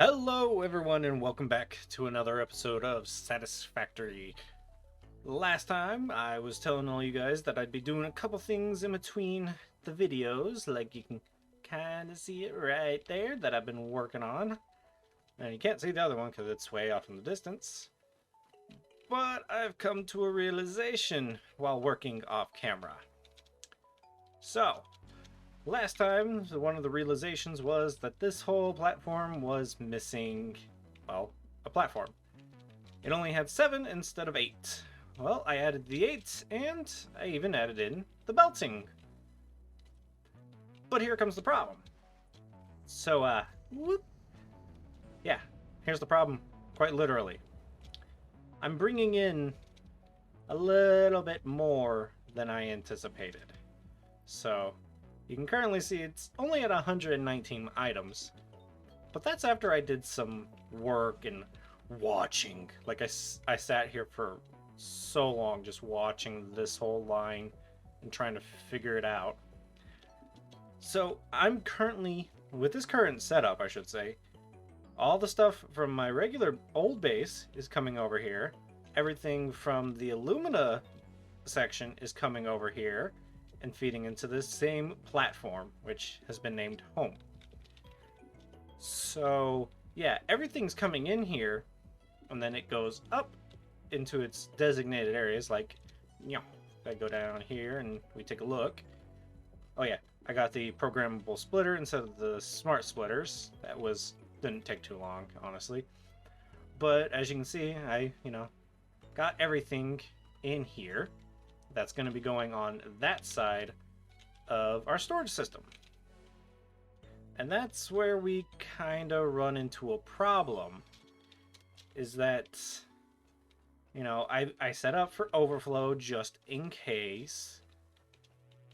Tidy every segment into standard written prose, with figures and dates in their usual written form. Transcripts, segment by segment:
Hello, everyone, and welcome back to another episode of Satisfactory. Last time, I was telling all you guys that I'd be doing a couple things in between the videos, like you can kind of see it right there that I've been working on. And you can't see the other one because it's way off in the distance. But I've come to a realization while working off camera. So, last time, one of the realizations was that this whole platform was missing, well, a platform. It only had 7 instead of 8. Well, I added the 8, and I even added in the belting. But here comes the problem. So, whoop. Yeah, here's the problem, quite literally. I'm bringing in a little bit more than I anticipated. So, you can currently see it's only at 119 items, but that's after I did some work and watching. Like I sat here for so long just watching this whole line and trying to figure it out. So I'm currently, with this current setup I should say, all the stuff from my regular old base is coming over here. Everything from the alumina section is coming over here and feeding into this same platform, which has been named home. So yeah, everything's coming in here, and then it goes up into its designated areas. Like, you know, if I go down here and we take a look. Oh yeah, I got the programmable splitter instead of the smart splitters. Didn't take too long, honestly. But as you can see, I got everything in here. That's going to be going on that side of our storage system. And that's where we kind of run into a problem. Is that, I set up for overflow just in case.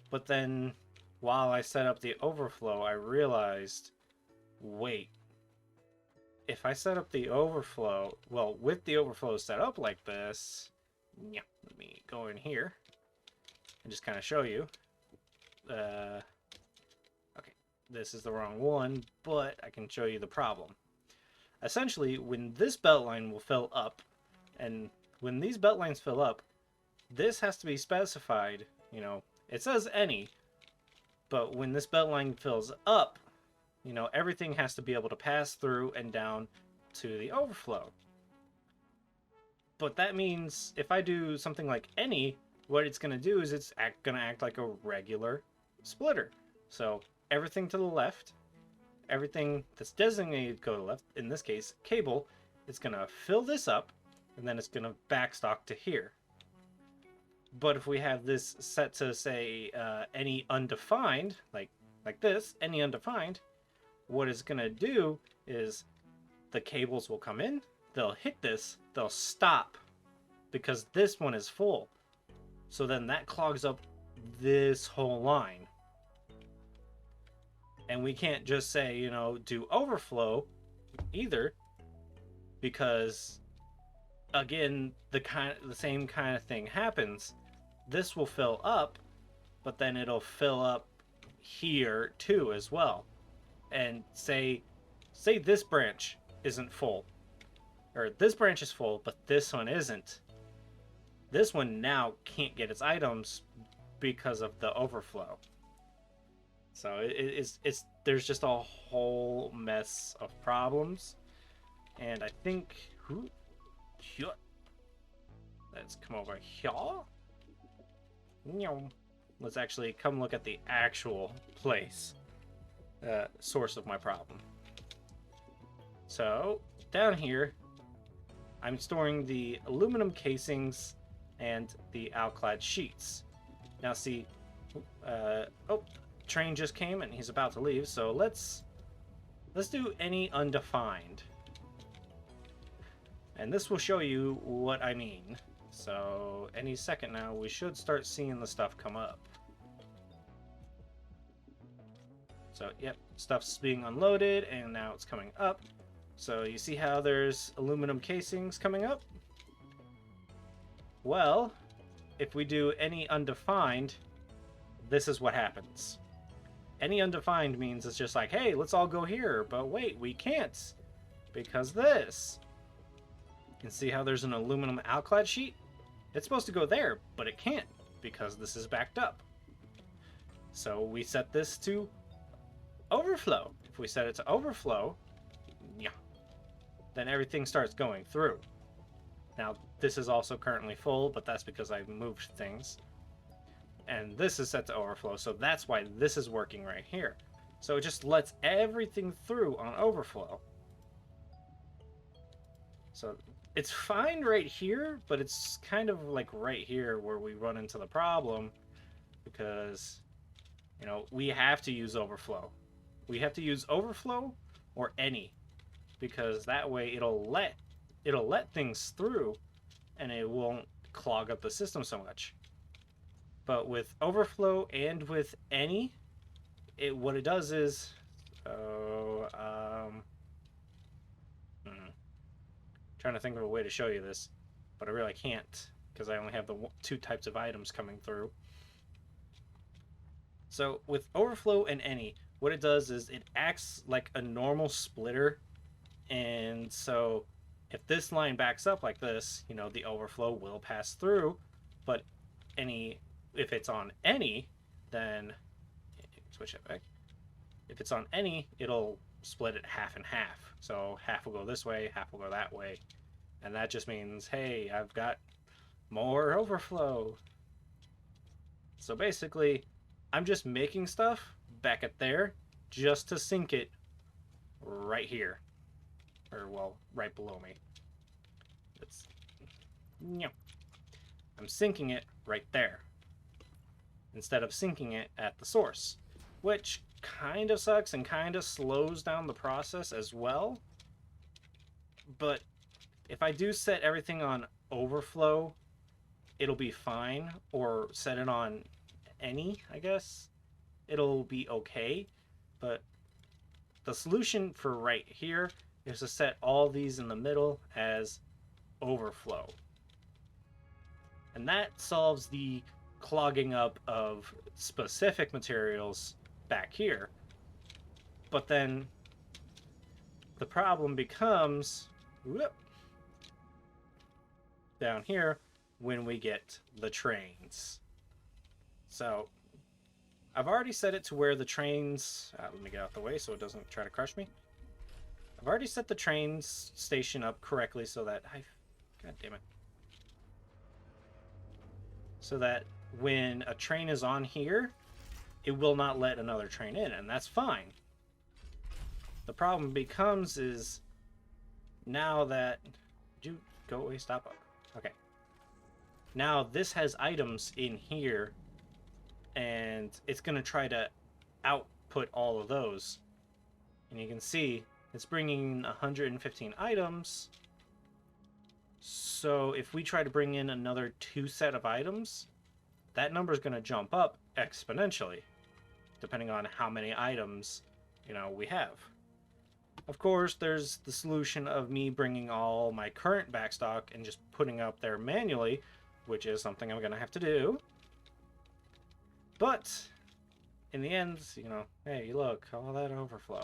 But then while I set up the overflow, I realized, wait, if I set up the overflow, well, with the overflow set up like this, yeah, let me go in here and just kind of show you. Okay, this is the wrong one, but I can show you the problem. Essentially, when this belt line will fill up, and when these belt lines fill up, this has to be specified, it says any, but when this belt line fills up, everything has to be able to pass through and down to the overflow. But that means if I do something like any, what it's going to do is it's going to act like a regular splitter. So everything to the left, everything that's designated to go to the left, in this case, cable, it's going to fill this up, and then it's going to backstock to here. But if we have this set to, say, any undefined, like this, any undefined, what it's going to do is the cables will come in, they'll hit this, they'll stop, because this one is full. So then that clogs up this whole line. And we can't just say, do overflow either, because again, the same kind of thing happens. This will fill up, but then it'll fill up here too as well. And say this branch isn't full, or this branch is full, but this one isn't. This one now can't get its items because of the overflow. So there's just a whole mess of problems, and I think let's come over here. Let's actually come look at the actual place, source of my problem. So down here, I'm storing the aluminum casings and the alclad sheets. Now see, train just came and he's about to leave, so let's do any undefined. And this will show you what I mean. So any second now, we should start seeing the stuff come up. So yep, stuff's being unloaded and now it's coming up. So you see how there's aluminum casings coming up? Well, if we do any undefined, this is what happens. Any undefined means it's just like, hey, let's all go here, but wait, we can't. Because this. You can see how there's an aluminum alclad sheet? It's supposed to go there, but it can't because this is backed up. So we set this to overflow. If we set it to overflow, yeah, then everything starts going through. Now, this is also currently full, but that's because I moved things. And this is set to overflow, so that's why this is working right here. So it just lets everything through on overflow. So it's fine right here, but it's kind of like right here where we run into the problem because, you know, we have to use overflow. We have to use overflow or any, because that way it'll let things through and it won't clog up the system so much. But with overflow and with any, what it does is, trying to think of a way to show you this, but I really can't because I only have the two types of items coming through. So with overflow and any, what it does is it acts like a normal splitter, and so if this line backs up like this, you know, the overflow will pass through, but if it's on any, then switch it back. If it's on any, it'll split it half and half. So half will go this way, half will go that way. And that just means, hey, I've got more overflow. So basically, I'm just making stuff back at there just to sink it right here. Or, well, right below me. I'm sinking it right there instead of sinking it at the source, which kind of sucks and kind of slows down the process as well. But if I do set everything on overflow, it'll be fine, or set it on any, I guess, it'll be okay. But the solution for right here is to set all these in the middle as overflow. And that solves the clogging up of specific materials back here. But then the problem becomes down here when we get the trains. So I've already set it to where the trains, let me get out the way so it doesn't try to crush me. I've already set the trains station up correctly so that god damn it. So that when a train is on here, it will not let another train in, and that's fine. The problem becomes is now that... Did you go away? Stop up. Okay. Now this has items in here, and it's going to try to output all of those. And you can see it's bringing 115 items. So if we try to bring in another 2 set of items, that number is going to jump up exponentially, depending on how many items, you know, we have. Of course, there's the solution of me bringing all my current backstock and just putting up there manually, which is something I'm going to have to do. But in the end, you know, hey, look, all that overflow.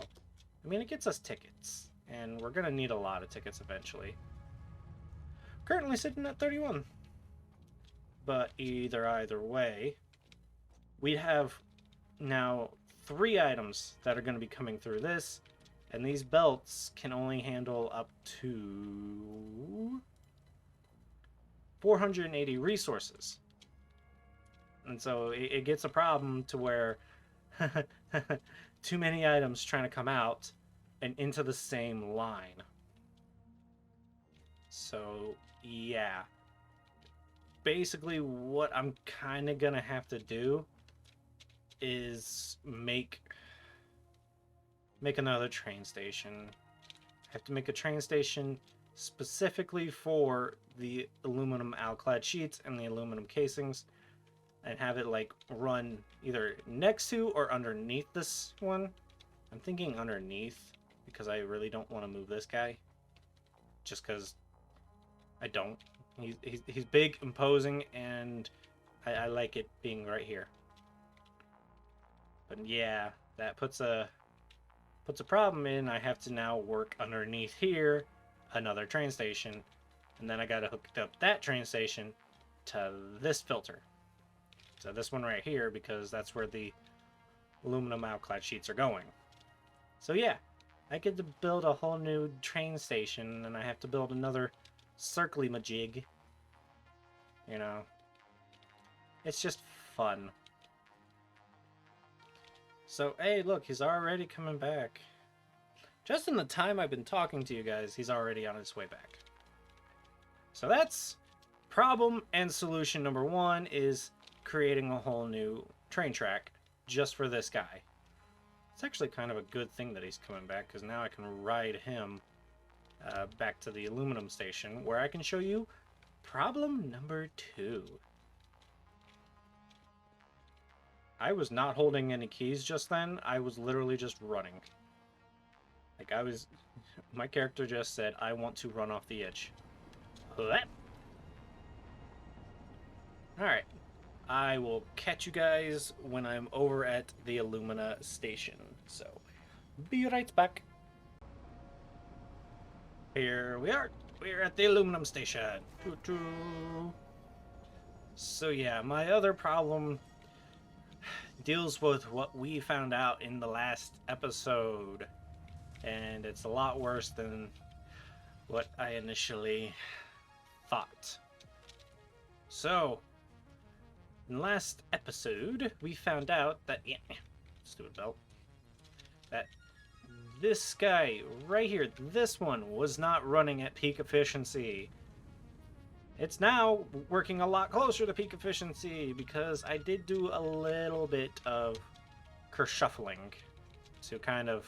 I mean, it gets us tickets, and we're going to need a lot of tickets eventually. Currently sitting at 31. But either way, we have now 3 items that are going to be coming through this, and these belts can only handle up to 480 resources. And so it gets a problem to where too many items trying to come out and into the same line. So, yeah. Basically, what I'm kind of going to have to do is make another train station. I have to make a train station specifically for the aluminum alclad sheets and the aluminum casings, and have it like run either next to or underneath this one. I'm thinking underneath because I really don't want to move this guy, just because I don't. He's big, imposing, and I like it being right here. But yeah, that puts a Puts a problem in, I have to now work underneath here, another train station, and then I gotta hook up that train station to this filter. So this one right here, because that's where the aluminum outclad sheets are going. So yeah, I get to build a whole new train station, and I have to build another circly-majig. You know, it's just fun. So, hey, look, he's already coming back. Just in the time I've been talking to you guys, he's already on his way back. So that's problem and solution number one, is creating a whole new train track just for this guy. It's actually kind of a good thing that he's coming back, because now I can ride him back to the aluminum station, where I can show you problem number 2. I was not holding any keys just then. I was literally just running. Like, my character just said, I want to run off the edge. Alright. I will catch you guys when I'm over at the alumina station. So, be right back. Here we are. We're at the aluminum station. So yeah, my other problem deals with what we found out in the last episode, and it's a lot worse than what I initially thought. So, in the last episode, we found out that, stupid belt, that this guy right here, this one, was not running at peak efficiency. It's now working a lot closer to peak efficiency, because I did do a little bit of kershuffling to kind of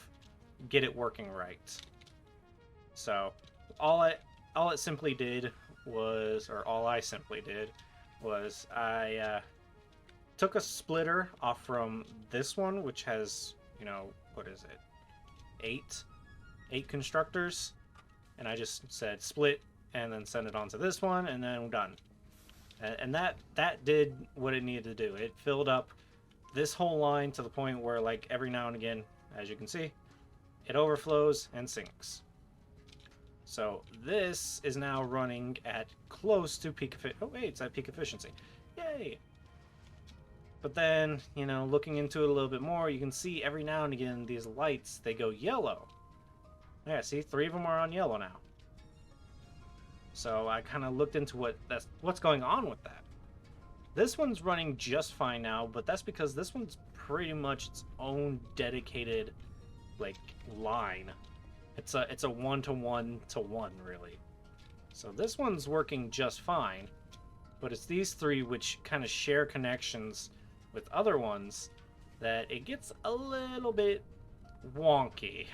get it working right. So all I simply did was, or all I simply did was, I took a splitter off from this one, which has, you know, what is it, eight constructors, and I just said split and then send it onto this one, and then we're done. And that did what it needed to do. It filled up this whole line to the point where, like, every now and again, as you can see, it overflows and sinks. So this is now running at close to peak efficiency. Oh wait, it's at peak efficiency. Yay! But then, you know, looking into it a little bit more, you can see every now and again these lights, they go yellow. Yeah, see, 3 of them are on yellow now. So I kind of looked into what's going on with that. This one's running just fine now, but that's because this one's pretty much its own dedicated, like, line. It's a 1-to-1-to-1, really. So this one's working just fine, but it's these 3 which kind of share connections with other ones that it gets a little bit wonky.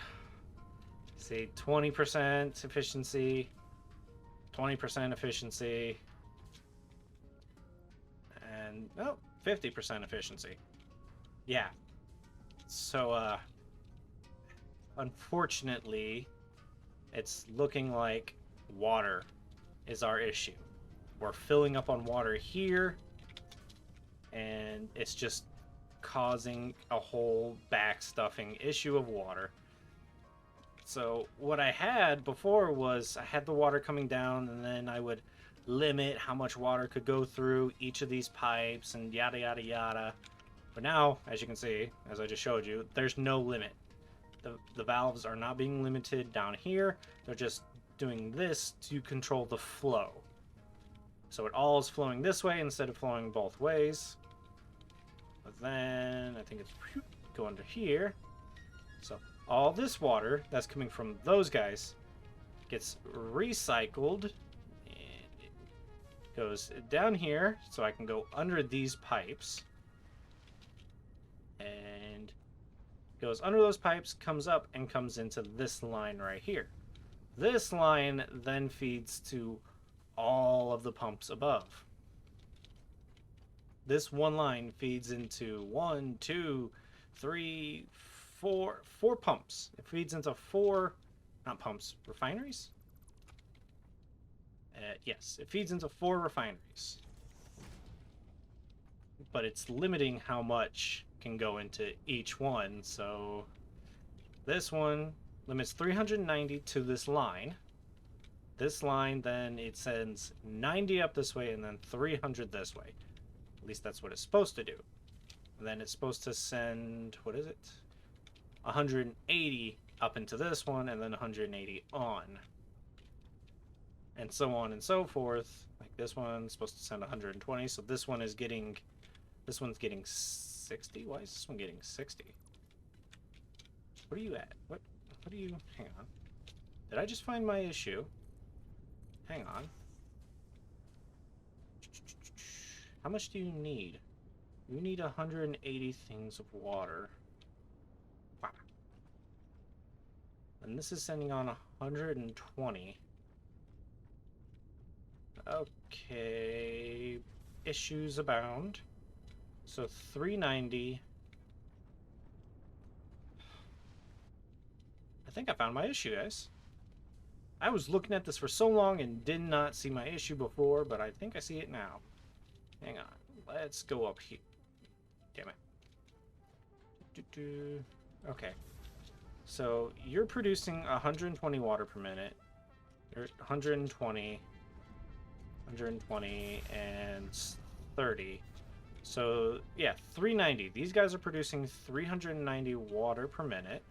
See, 20% efficiency, 20% efficiency, and 50% efficiency. Yeah. So unfortunately, it's looking like water is our issue. We're filling up on water here, and it's just causing a whole backstuffing issue of water. So what I had before was I had the water coming down, and then I would limit how much water could go through each of these pipes and yada yada yada. But now, as you can see, as I just showed you, there's no limit. The valves are not being limited down here. They're just doing this to control the flow. So it all is flowing this way instead of flowing both ways. But then I think it's going to here. So all this water that's coming from those guys gets recycled, and it goes down here, so I can go under these pipes, and goes under those pipes, comes up, and comes into this line right here. This line then feeds to all of the pumps above. This one line feeds into 1, 2, 3, 4 pumps. It feeds into 4, not pumps, refineries? Yes, it feeds into 4 refineries. But it's limiting how much can go into each one, so This one limits 390 to this line. This line, then it sends 90 up this way and then 300 this way. At least that's what it's supposed to do. And then it's supposed to send, what is it? 180 up into this one and then 180 on. And so on and so forth. Like this one's supposed to send 120, so this one's getting 60. Why is this one getting 60? What are you at? What are you? Hang on. Did I just find my issue? Hang on. How much do you need? You need 180 things of water. Wow. And this is sending on 120. Okay. Issues abound. So 390. I think I found my issue, guys. I was looking at this for so long and did not see my issue before, but I think I see it now. Hang on. Let's go up here. Damn it. Okay. So you're producing 120 water per minute. You're 120, and 30. So yeah, 390. These guys are producing 390 water per minute.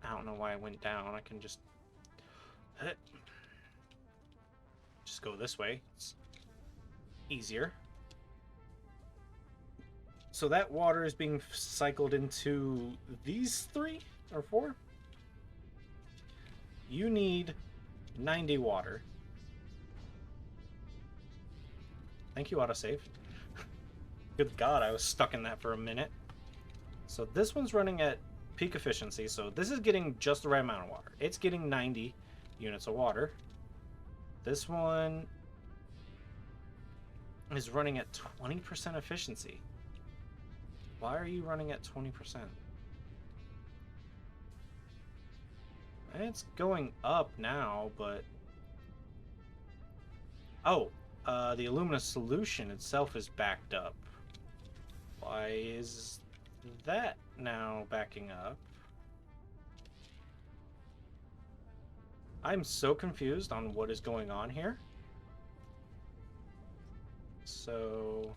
I don't know why I went down. I can just go this way. It's easier. So that water is being cycled into these 3 or 4. You need 90 water. Thank you, autosave. Good God, I was stuck in that for a minute. So this one's running at peak efficiency, so this is getting just the right amount of water. It's getting 90 units of water. This one is running at 20% efficiency. Why are you running at 20%? It's going up now, but... Oh, the alumina solution itself is backed up. Why is that now backing up? I'm so confused on what is going on here. So...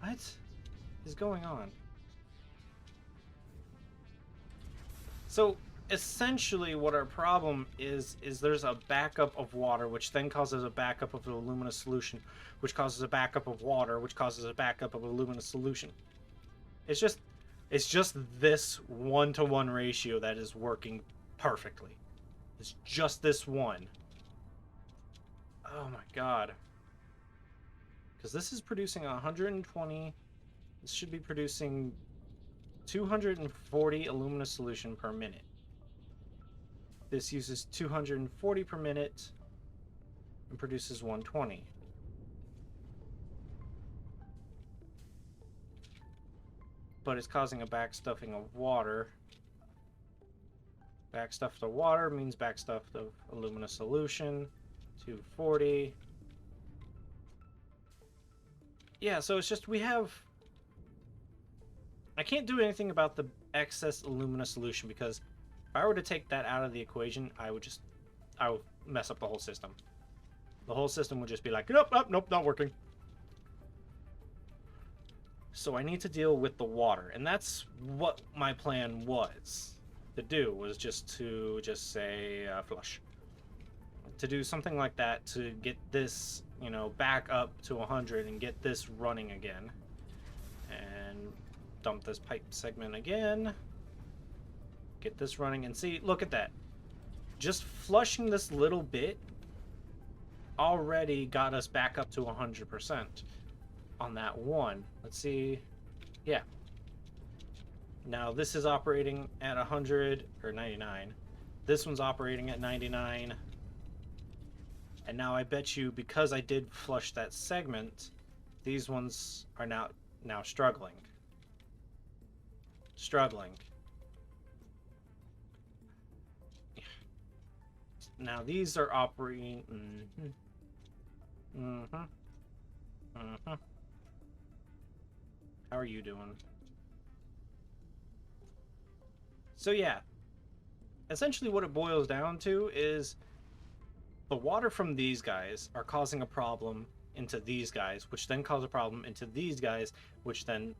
what is going on? So essentially what our problem is there's a backup of water, which then causes a backup of the alumina solution, which causes a backup of water, which causes a backup of alumina solution. It's just this 1-to-1 ratio that is working perfectly. It's just this one. Oh my God. Because this is producing 120. This should be producing 240 alumina solution per minute. This uses 240 per minute and produces 120. But it's causing a backstuffing of water. Backstuffed of water means backstuffed of alumina solution. 240. Yeah, so it's just we have... I can't do anything about the excess alumina solution because if I were to take that out of the equation, I would mess up the whole system. The whole system would just be like, nope, nope, not working. So I need to deal with the water, and that's what my plan was to do, was just say flush. To do something like that to get this, you know, back up to 100 and get this running again. And dump this pipe segment again. Get this running, and see, look at that. Just flushing this little bit already got us back up to 100% on that one. Let's see. Yeah. Now this is operating at 100 or 99. This one's operating at 99. And now I bet you, because I did flush that segment, these ones are now struggling. Now these are operating... Mm-hmm. Mm-hmm. How are you doing? So yeah, essentially what it boils down to is the water from these guys are causing a problem into these guys, which then cause a problem into these guys, which then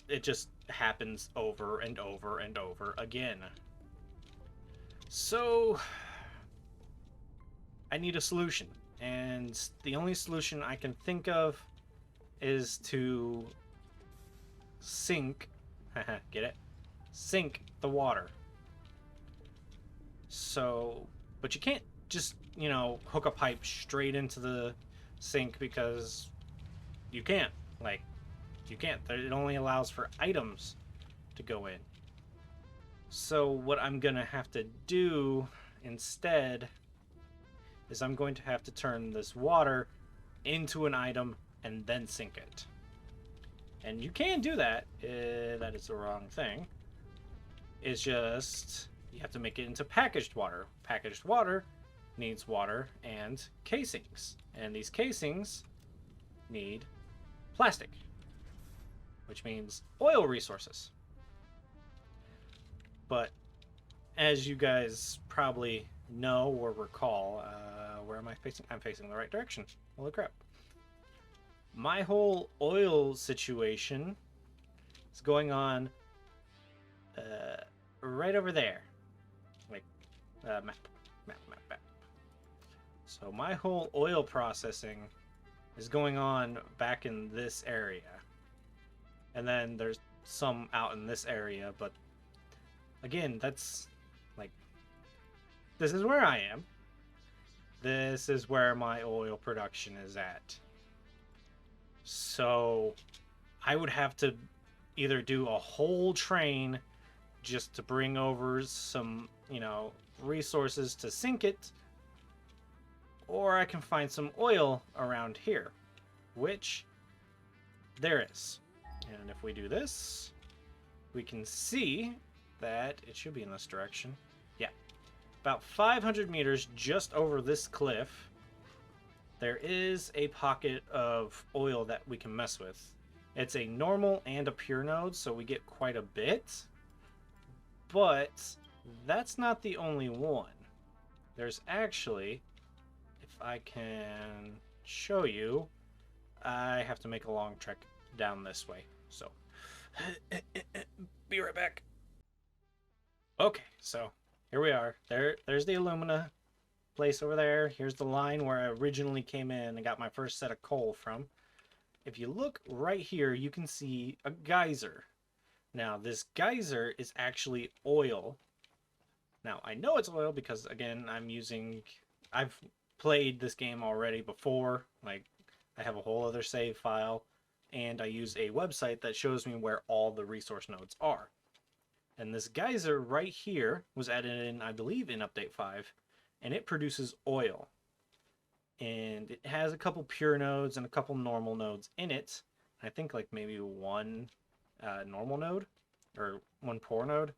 it just happens over and over and over again. So I need a solution, and the only solution I can think of is to sink, get it? Sink the water. So, but you can't just, hook a pipe straight into the sink because you can't. Like, you can't. It only allows for items to go in. So, what I'm going to have to do instead is I'm going to have to turn this water into an item and then sink it. And you can do that. That is the wrong thing. It's just you have to make it into packaged water. Packaged water needs water and casings. And these casings need plastic, which means oil resources. But as you guys probably know or recall, where am I facing? I'm facing the right direction. Holy crap. My whole oil situation is going on right over there. Like, map. So my whole oil processing is going on back in this area. And then there's some out in this area, but again, that's like, this is where I am. This is where my oil production is at. So I would have to either do a whole train just to bring over some, resources to sink it, or I can find some oil around here, which there is. And if we do this, we can see that it should be in this direction. Yeah. About 500 meters just over this cliff, there is a pocket of oil that we can mess with. It's a normal and a pure node, so we get quite a bit. But that's not the only one. There's actually, if I can show you, I have to make a long trek down this way. So, be right back. Okay, so here we are. There's the alumina place over there. Here's the line where I originally came in and got my first set of coal from. If you look right here, you can see a geyser. Now, this geyser is actually oil. Now, I know it's oil because, again, I've played this game already before. Like, I have a whole other save file, and I use a website that shows me where all the resource nodes are. And this geyser right here was added in, I believe, in Update 5, and it produces oil. And it has a couple pure nodes and a couple normal nodes in it. I think like maybe one normal node or one poor node.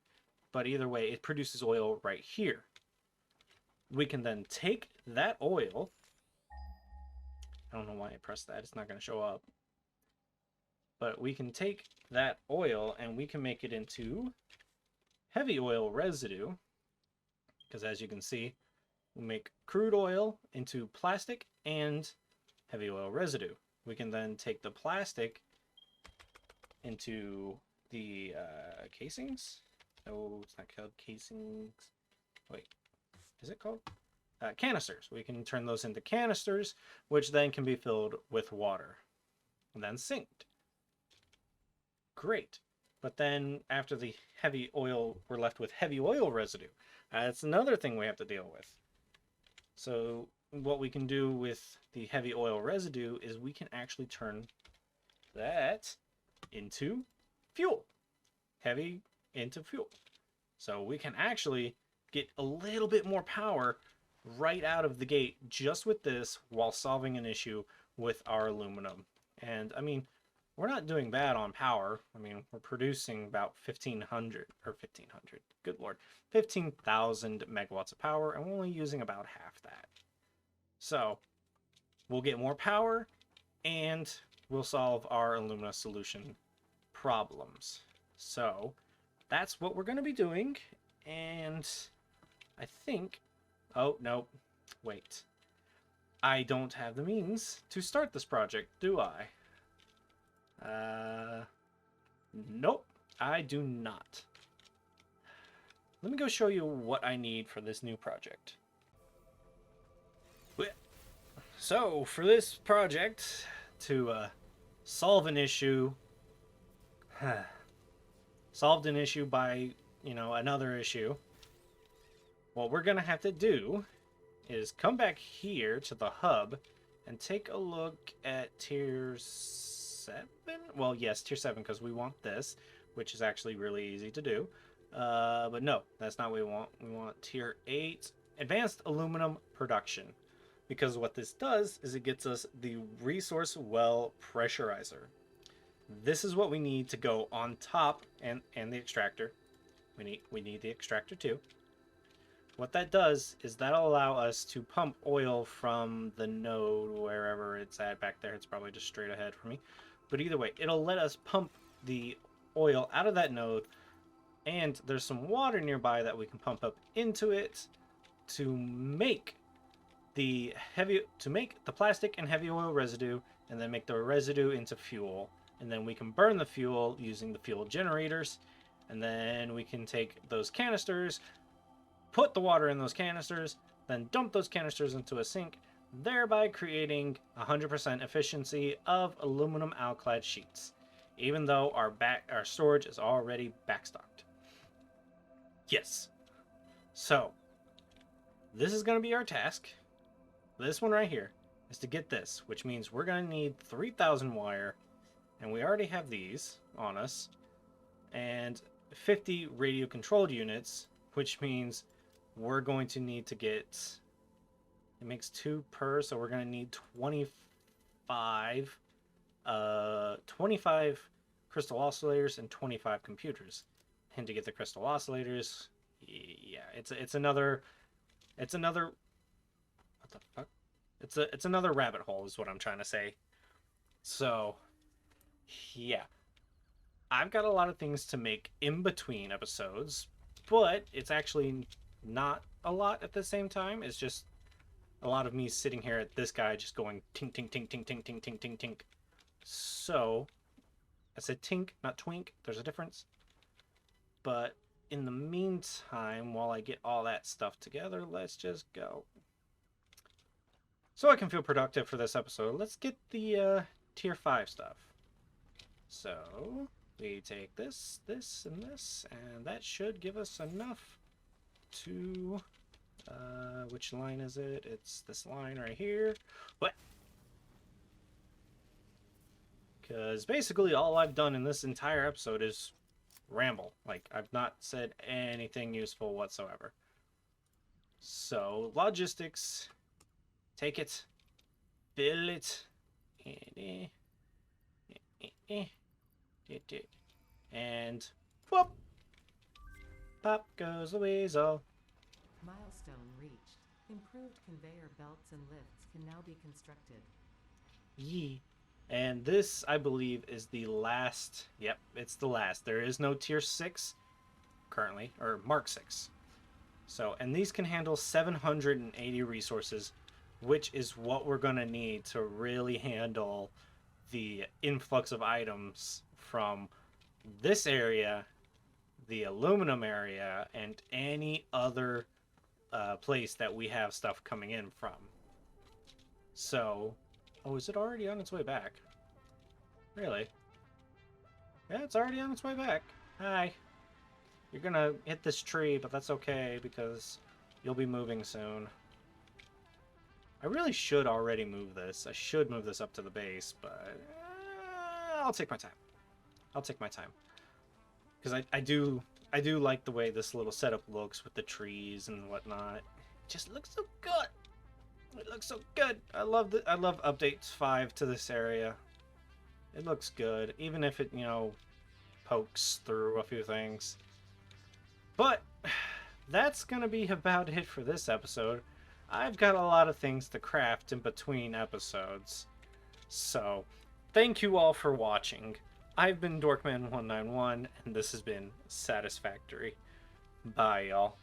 But either way, it produces oil right here. We can then take that oil. I don't know why I pressed that. It's not going to show up. But we can take that oil and we can make it into heavy oil residue. Because as you can see, we make crude oil into plastic and heavy oil residue. We can then take the plastic into the casings. No, it's not called casings. Wait, is it called? Canisters. We can turn those into canisters, which then can be filled with water and then synced. Great. But then after the heavy oil, we're left with heavy oil residue. That's another thing we have to deal with. So what we can do with the heavy oil residue is we can actually turn that into fuel. Heavy into fuel. So we can actually get a little bit more power right out of the gate just with this while solving an issue with our aluminum. And I mean, we're not doing bad on power. I mean, we're producing about 1,500, good lord, 15,000 megawatts of power, and we're only using about half that. So, we'll get more power, and we'll solve our alumina solution problems. So that's what we're going to be doing. And I think, oh no, wait, I don't have the means to start this project, do I? Nope, I do not. Let me go show you what I need for this new project. So for this project, to solve an issue, solved an issue by, another issue, what we're going to have to do is come back here to the hub and take a look at tier 7. Well, yes, tier 7, because we want this, which is actually really easy to do. But no, that's not what we want. We want tier 8, advanced aluminum production. Because what this does is it gets us the resource well pressurizer. This is what we need to go on top, and the extractor. We need the extractor too. What that does is that'll allow us to pump oil from the node wherever it's at back there. It's probably just straight ahead for me. But either way, it'll let us pump the oil out of that node, and there's some water nearby that we can pump up into it to make the plastic and heavy oil residue, and then make the residue into fuel. And then we can burn the fuel using the fuel generators, and then we can take those canisters, put the water in those canisters, then dump those canisters into a sink, thereby creating 100% efficiency of aluminum alclad sheets, even though our storage is already backstocked. Yes. So this is going to be our task. This one right here is to get this, which means we're going to need 3,000 wire, and we already have these on us, and 50 radio controlled units, which means we're going to need to get, it makes 2 per, so we're going to need 25 crystal oscillators and 25 computers. And to get the crystal oscillators, yeah, it's another what the fuck? It's another rabbit hole is what I'm trying to say. So, yeah. I've got a lot of things to make in between episodes, but it's actually not a lot at the same time. It's just a lot of me sitting here at this guy just going tink, tink, tink, tink, tink, tink, tink, tink, tink. So, I said tink, not twink. There's a difference. But in the meantime, while I get all that stuff together, let's just go. So I can feel productive for this episode, let's get the tier 5 stuff. So we take this, this, and this, and that should give us enough to, which line is it? It's this line right here. What? Because basically all I've done in this entire episode is ramble. Like, I've not said anything useful whatsoever. So, logistics, take it, fill it, and whoop, pop goes the weasel. Milestone reached. Improved conveyor belts and lifts can now be constructed. Yee. And this, I believe, is the last. Yep, it's the last. There is no tier 6 currently, or Mark 6. So, and these can handle 780 resources, which is what we're going to need to really handle the influx of items from this area, the aluminum area, and any other place that we have stuff coming in from. So, oh, is it already on its way back? Really? Yeah, it's already on its way back. Hi. You're gonna hit this tree, but that's okay because you'll be moving soon. I really should already move this. I should move this up to the base, but I'll take my time. I'll take my time. Because I do like the way this little setup looks with the trees and whatnot. It just looks so good. It looks so good. I love updates 5 to this area. It looks good, even if it, pokes through a few things. But that's gonna be about it for this episode. I've got a lot of things to craft in between episodes. So, thank you all for watching. I've been Dorkman191, and this has been Satisfactory. Bye, y'all.